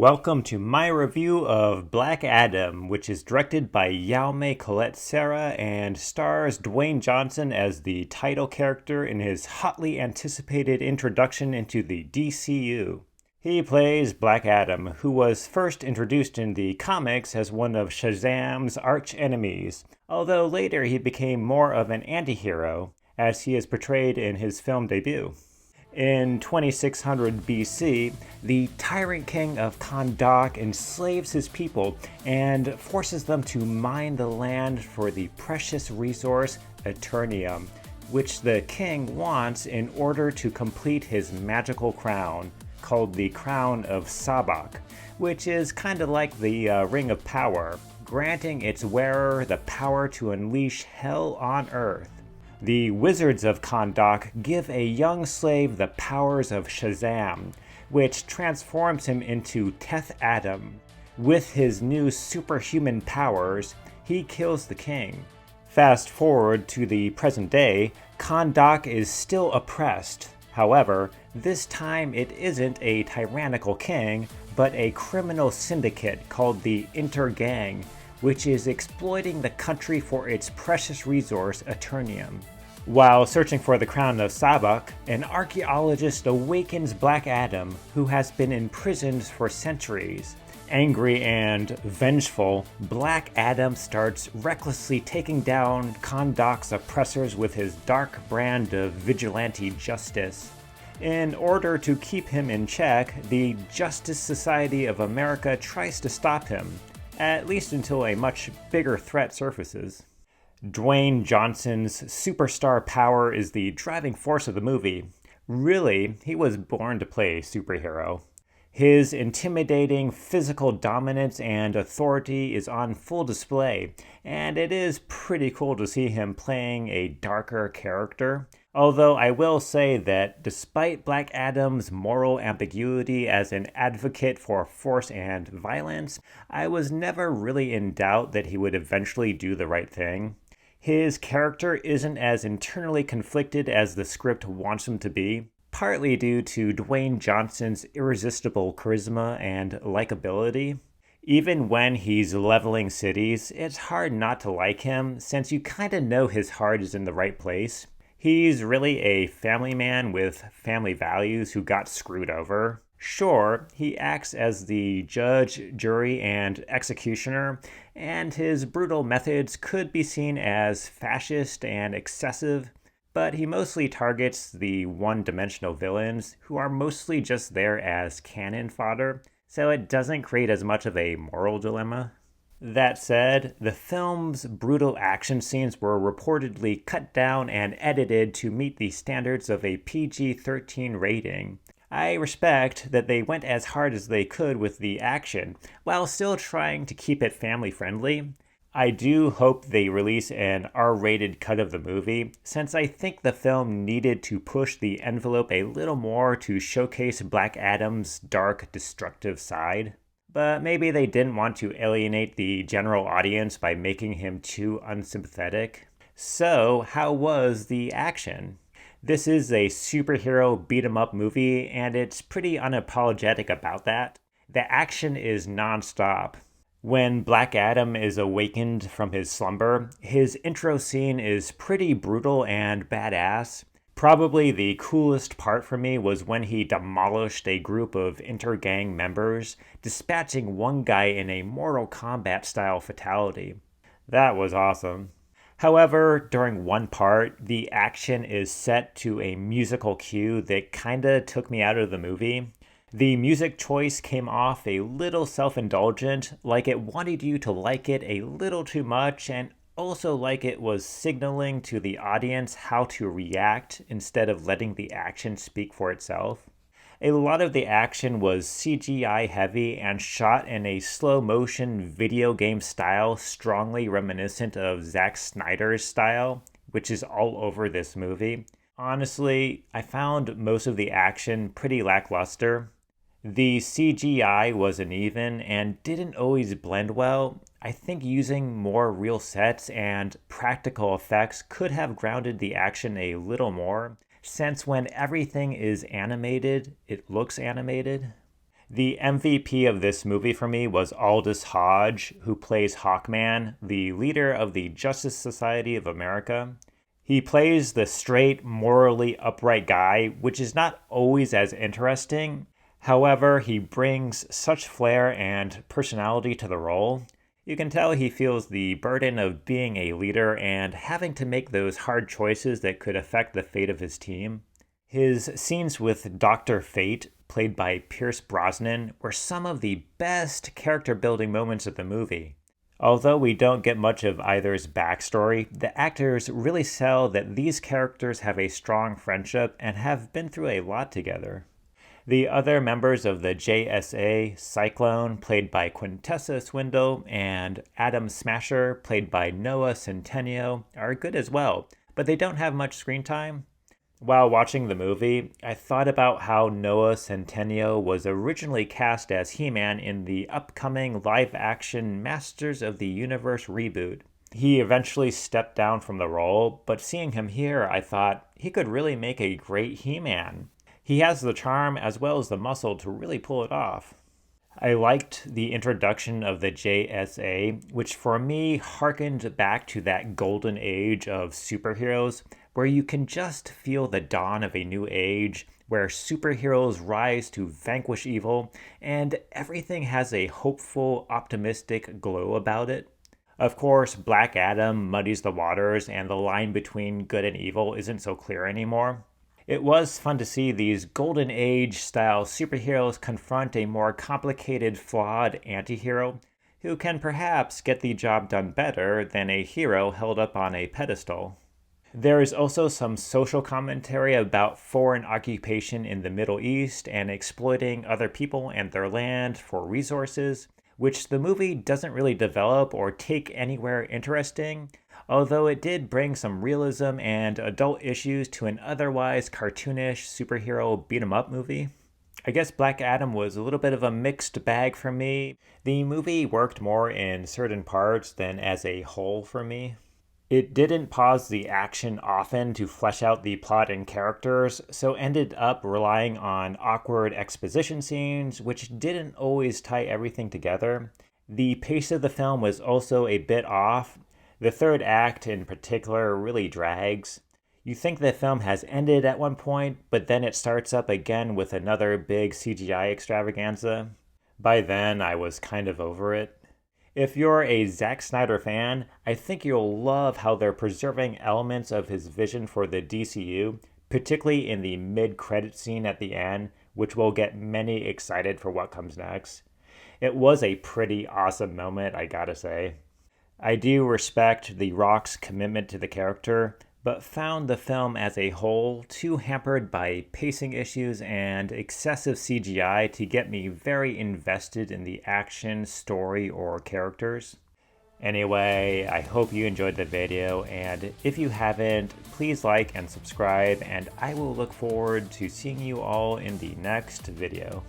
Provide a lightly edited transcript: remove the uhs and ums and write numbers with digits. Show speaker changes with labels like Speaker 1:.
Speaker 1: Welcome to my review of Black Adam, which is directed by Collet-Serra and stars Dwayne Johnson as the title character in his hotly anticipated introduction into the DCU. He plays Black Adam, who was first introduced in the comics as one of Shazam's arch-enemies, although later he became more of an antihero, as he is portrayed in his film debut. In 2600 BC, the tyrant king of Kahndaq enslaves his people and forces them to mine the land for the precious resource Eternium, which the king wants in order to complete his magical crown, called the Crown of Sabak, which is kind of like the Ring of Power, granting its wearer the power to unleash hell on earth. The wizards of Kahndaq give a young slave the powers of Shazam, which transforms him into Tete-Adam. With his new superhuman powers, he kills the king. Fast forward to the present day, Kahndaq is still oppressed. However, this time it isn't a tyrannical king, but a criminal syndicate called the Intergang, which is exploiting the country for its precious resource Eternium. While searching for the Crown of Sabak, an archaeologist awakens Black Adam, who has been imprisoned for centuries. Angry and vengeful, Black Adam starts recklessly taking down Kahndaq's oppressors with his dark brand of vigilante justice. In order to keep him in check, the Justice Society of America tries to stop him, at least until a much bigger threat surfaces. Dwayne Johnson's superstar power is the driving force of the movie. Really, he was born to play a superhero. His intimidating physical dominance and authority is on full display, and it is pretty cool to see him playing a darker character. Although I will say that despite Black Adam's moral ambiguity as an advocate for force and violence, I was never really in doubt that he would eventually do the right thing. His character isn't as internally conflicted as the script wants him to be, partly due to Dwayne Johnson's irresistible charisma and likability. Even when he's leveling cities, it's hard not to like him since you kinda know his heart is in the right place. He's really a family man with family values who got screwed over. Sure, he acts as the judge, jury, and executioner, and his brutal methods could be seen as fascist and excessive, but he mostly targets the one-dimensional villains who are mostly just there as cannon fodder, so it doesn't create as much of a moral dilemma. That said, the film's brutal action scenes were reportedly cut down and edited to meet the standards of a PG-13 rating. I respect that they went as hard as they could with the action, while still trying to keep it family-friendly. I do hope they release an R-rated cut of the movie, since I think the film needed to push the envelope a little more to showcase Black Adam's dark, destructive side. But maybe they didn't want to alienate the general audience by making him too unsympathetic. So, how was the action? This is a superhero beat-em-up movie, and it's pretty unapologetic about that. The action is non-stop. When Black Adam is awakened from his slumber, his intro scene is pretty brutal and badass. Probably the coolest part for me was when he demolished a group of Intergang members, dispatching one guy in a Mortal Kombat-style fatality. That was awesome. However, during one part, the action is set to a musical cue that kinda took me out of the movie. The music choice came off a little self-indulgent, like it wanted you to like it a little too much, and also like it was signaling to the audience how to react instead of letting the action speak for itself. A lot of the action was CGI heavy and shot in a slow motion video game style strongly reminiscent of Zack Snyder's style, which is all over this movie. Honestly, I found most of the action pretty lackluster. The CGI was uneven and didn't always blend well. I think using more real sets and practical effects could have grounded the action a little more, since when everything is animated, it looks animated. The MVP of this movie for me was Aldous Hodge, who plays Hawkman, the leader of the Justice Society of America. He plays the straight, morally upright guy, which is not always as interesting. However, he brings such flair and personality to the role. You can tell he feels the burden of being a leader and having to make those hard choices that could affect the fate of his team. His scenes with Dr. Fate, played by Pierce Brosnan, were some of the best character-building moments of the movie. Although we don't get much of either's backstory, the actors really sell that these characters have a strong friendship and have been through a lot together. The other members of the JSA, Cyclone, played by Quintessa Swindle, and Adam Smasher, played by Noah Centineo, are good as well, but they don't have much screen time. While watching the movie, I thought about how Noah Centineo was originally cast as He-Man in the upcoming live-action Masters of the Universe reboot. He eventually stepped down from the role, but seeing him here, I thought he could really make a great He-Man. He has the charm as well as the muscle to really pull it off. I liked the introduction of the JSA, which for me harkened back to that golden age of superheroes, where you can just feel the dawn of a new age, where superheroes rise to vanquish evil, and everything has a hopeful, optimistic glow about it. Of course, Black Adam muddies the waters, and the line between good and evil isn't so clear anymore. It was fun to see these Golden Age-style superheroes confront a more complicated, flawed antihero, who can perhaps get the job done better than a hero held up on a pedestal. There is also some social commentary about foreign occupation in the Middle East and exploiting other people and their land for resources, which the movie doesn't really develop or take anywhere interesting, although it did bring some realism and adult issues to an otherwise cartoonish superhero beat-em-up movie. I guess Black Adam was a little bit of a mixed bag for me. The movie worked more in certain parts than as a whole for me. It didn't pause the action often to flesh out the plot and characters, so ended up relying on awkward exposition scenes, which didn't always tie everything together. The pace of the film was also a bit off. The third act in particular really drags. You think the film has ended at one point, but then it starts up again with another big CGI extravaganza. By then, I was kind of over it. If you're a Zack Snyder fan, I think you'll love how they're preserving elements of his vision for the DCU, particularly in the mid-credit scene at the end, which will get many excited for what comes next. It was a pretty awesome moment, I gotta say. I do respect The Rock's commitment to the character, but found the film as a whole too hampered by pacing issues and excessive CGI to get me very invested in the action, story, or characters. Anyway, I hope you enjoyed the video, and if you haven't, please like and subscribe, and I will look forward to seeing you all in the next video.